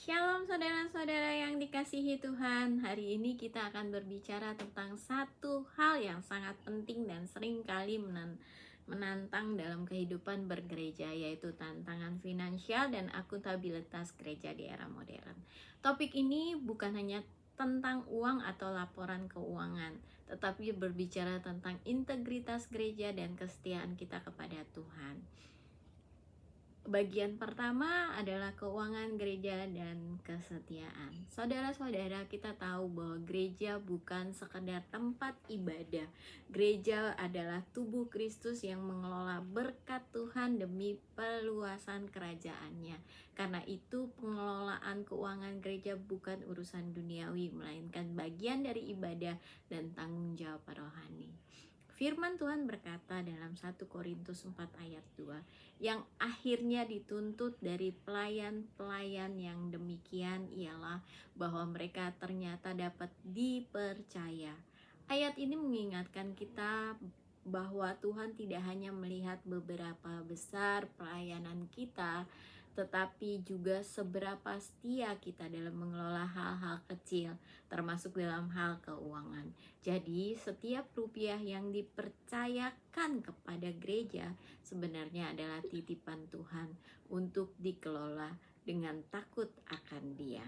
Shalom saudara-saudara yang dikasihi Tuhan. Hari ini kita akan berbicara tentang satu hal yang sangat penting dan sering kali menantang dalam kehidupan bergereja, yaitu tantangan finansial dan akuntabilitas gereja di era modern. Topik ini bukan hanya tentang uang atau laporan keuangan, tetapi berbicara tentang integritas gereja dan kesetiaan kita kepada Tuhan. Bagian pertama adalah keuangan gereja dan kesetiaan. Saudara-saudara, kita tahu bahwa gereja bukan sekedar tempat ibadah. Gereja adalah tubuh Kristus yang mengelola berkat Tuhan demi peluasan kerajaannya. Karena itu, pengelolaan keuangan gereja bukan urusan duniawi, melainkan bagian dari ibadah dan tanggung jawab rohani. Firman Tuhan berkata dalam 1 Korintus 4 ayat 2, yang akhirnya dituntut dari pelayan-pelayan yang demikian ialah bahwa mereka ternyata dapat dipercaya. Ayat ini mengingatkan kita bahwa Tuhan tidak hanya melihat beberapa besar pelayanan kita, tetapi juga seberapa setia kita dalam mengelola hal-hal kecil, termasuk dalam hal keuangan. Jadi setiap rupiah yang dipercayakan kepada gereja sebenarnya adalah titipan Tuhan untuk dikelola dengan takut akan Dia.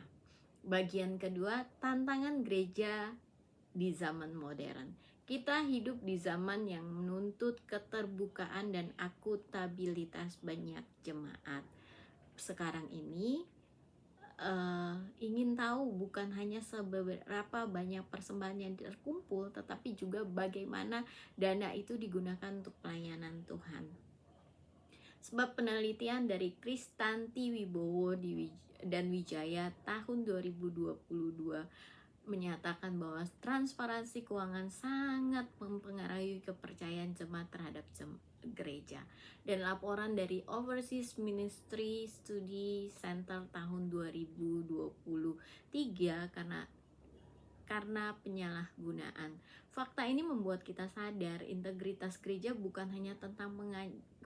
Bagian kedua, tantangan gereja di zaman modern. Kita hidup di zaman yang menuntut keterbukaan dan akuntabilitas banyak jemaat. Sekarang ini ingin tahu bukan hanya seberapa banyak persembahan yang terkumpul, tetapi juga bagaimana dana itu digunakan untuk pelayanan Tuhan. Sebab penelitian dari Kristanti Wibowo dan Wijaya tahun 2022 menyatakan bahwa transparansi keuangan sangat mempengaruhi kepercayaan jemaat terhadap gereja. Dan laporan dari Overseas Ministry Study Center tahun 2023 karena penyalahgunaan. Fakta ini membuat kita sadar integritas gereja bukan hanya tentang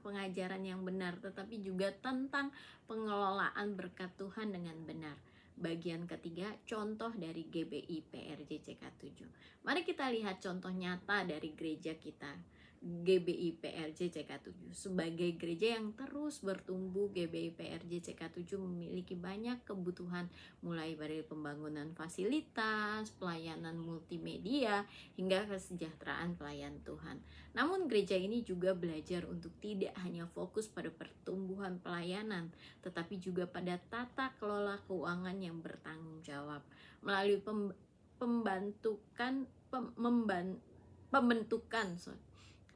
pengajaran yang benar, tetapi juga tentang pengelolaan berkat Tuhan dengan benar. Bagian ketiga, contoh dari GBI PRJ CK7. Mari kita lihat contoh nyata dari gereja kita, GBI PRJ CK7. Sebagai gereja yang terus bertumbuh, GBI PRJ CK7 memiliki banyak kebutuhan, mulai dari pembangunan fasilitas, pelayanan multimedia, hingga kesejahteraan pelayan Tuhan. Namun gereja ini juga belajar untuk tidak hanya fokus pada pertumbuhan pelayanan, tetapi juga pada tata kelola keuangan yang bertanggung jawab. Melalui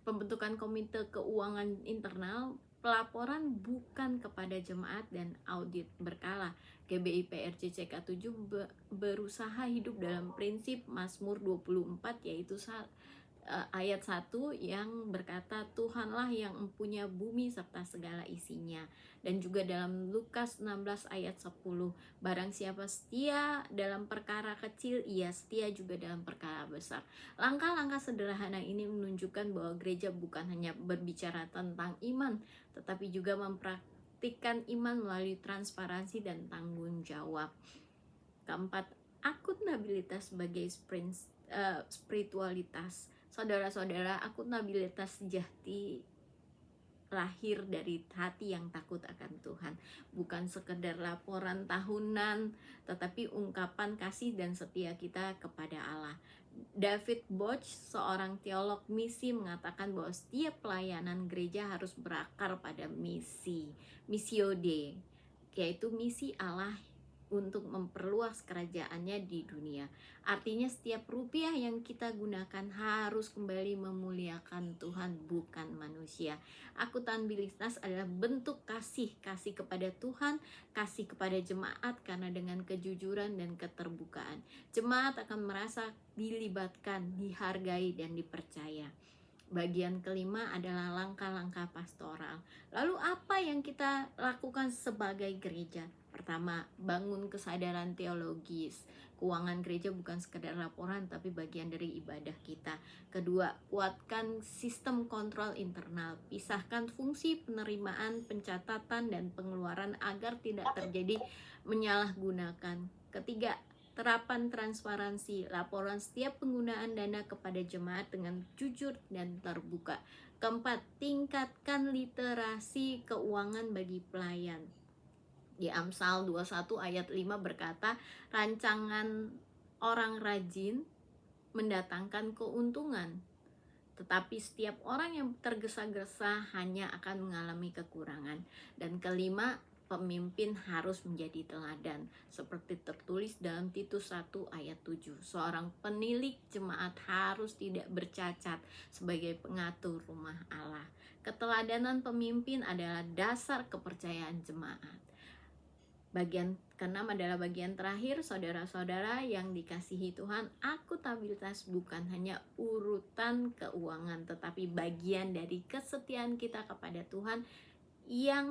pembentukan komite keuangan internal, pelaporan bukan kepada jemaat dan audit berkala. GBI PRJ CK7 berusaha hidup dalam prinsip Mazmur 24, yaitu ayat 1 yang berkata Tuhanlah yang mempunyai bumi serta segala isinya. Dan juga dalam Lukas 16 ayat 10, barang siapa setia dalam perkara kecil, ia setia juga dalam perkara besar. Langkah-langkah sederhana ini menunjukkan bahwa gereja bukan hanya berbicara tentang iman, tetapi juga mempraktikkan iman melalui transparansi dan tanggung jawab. Keempat, akuntabilitas sebagai spiritualitas. Saudara-saudara, akuntabilitas sejati lahir dari hati yang takut akan Tuhan. Bukan sekedar laporan tahunan, tetapi ungkapan kasih dan setia kita kepada Allah. David Boch, seorang teolog misi, mengatakan bahwa setiap pelayanan gereja harus berakar pada missio Dei, yaitu misi Allah untuk memperluas kerajaannya di dunia. Artinya setiap rupiah yang kita gunakan harus kembali memuliakan Tuhan, bukan manusia. Akuntabilitas adalah bentuk kasih kepada Tuhan, kasih kepada jemaat, karena dengan kejujuran dan keterbukaan, jemaat akan merasa dilibatkan, dihargai, dan dipercaya. Bagian kelima adalah langkah-langkah pastoral. Lalu apa yang kita lakukan sebagai gereja? Pertama, bangun kesadaran teologis. Keuangan gereja bukan sekedar laporan tapi bagian dari ibadah kita. Kedua, kuatkan sistem kontrol internal. Pisahkan fungsi penerimaan, pencatatan, dan pengeluaran agar tidak terjadi menyalahgunakan. Ketiga, terapan transparansi. Laporan setiap penggunaan dana kepada jemaat dengan jujur dan terbuka. Keempat, tingkatkan literasi keuangan bagi pelayan. Di Amsal 21 ayat 5 berkata, rancangan orang rajin mendatangkan keuntungan, tetapi setiap orang yang tergesa-gesa hanya akan mengalami kekurangan. Dan kelima, pemimpin harus menjadi teladan, seperti tertulis dalam Titus 1 ayat 7. Seorang penilik jemaat harus tidak bercacat sebagai pengatur rumah Allah. Keteladanan pemimpin adalah dasar kepercayaan jemaat. Bagian keenam adalah bagian terakhir, saudara-saudara yang dikasihi Tuhan. Akuntabilitas bukan hanya urutan keuangan, tetapi bagian dari kesetiaan kita kepada Tuhan yang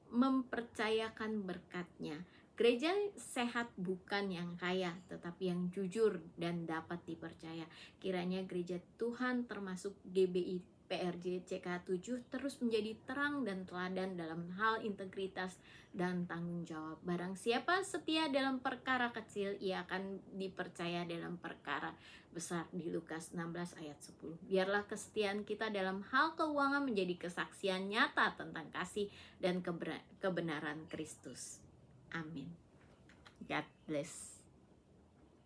mempercayakan berkat-Nya. Gereja sehat bukan yang kaya, tetapi yang jujur dan dapat dipercaya. Kiranya gereja Tuhan termasuk GBI PRJ CK7 terus menjadi terang dan teladan dalam hal integritas dan tanggung jawab. Barang siapa setia dalam perkara kecil, ia akan dipercaya dalam perkara besar, di Lukas 16 ayat 10. Biarlah kesetiaan kita dalam hal keuangan menjadi kesaksian nyata tentang kasih dan kebenaran Kristus. Amin. God bless.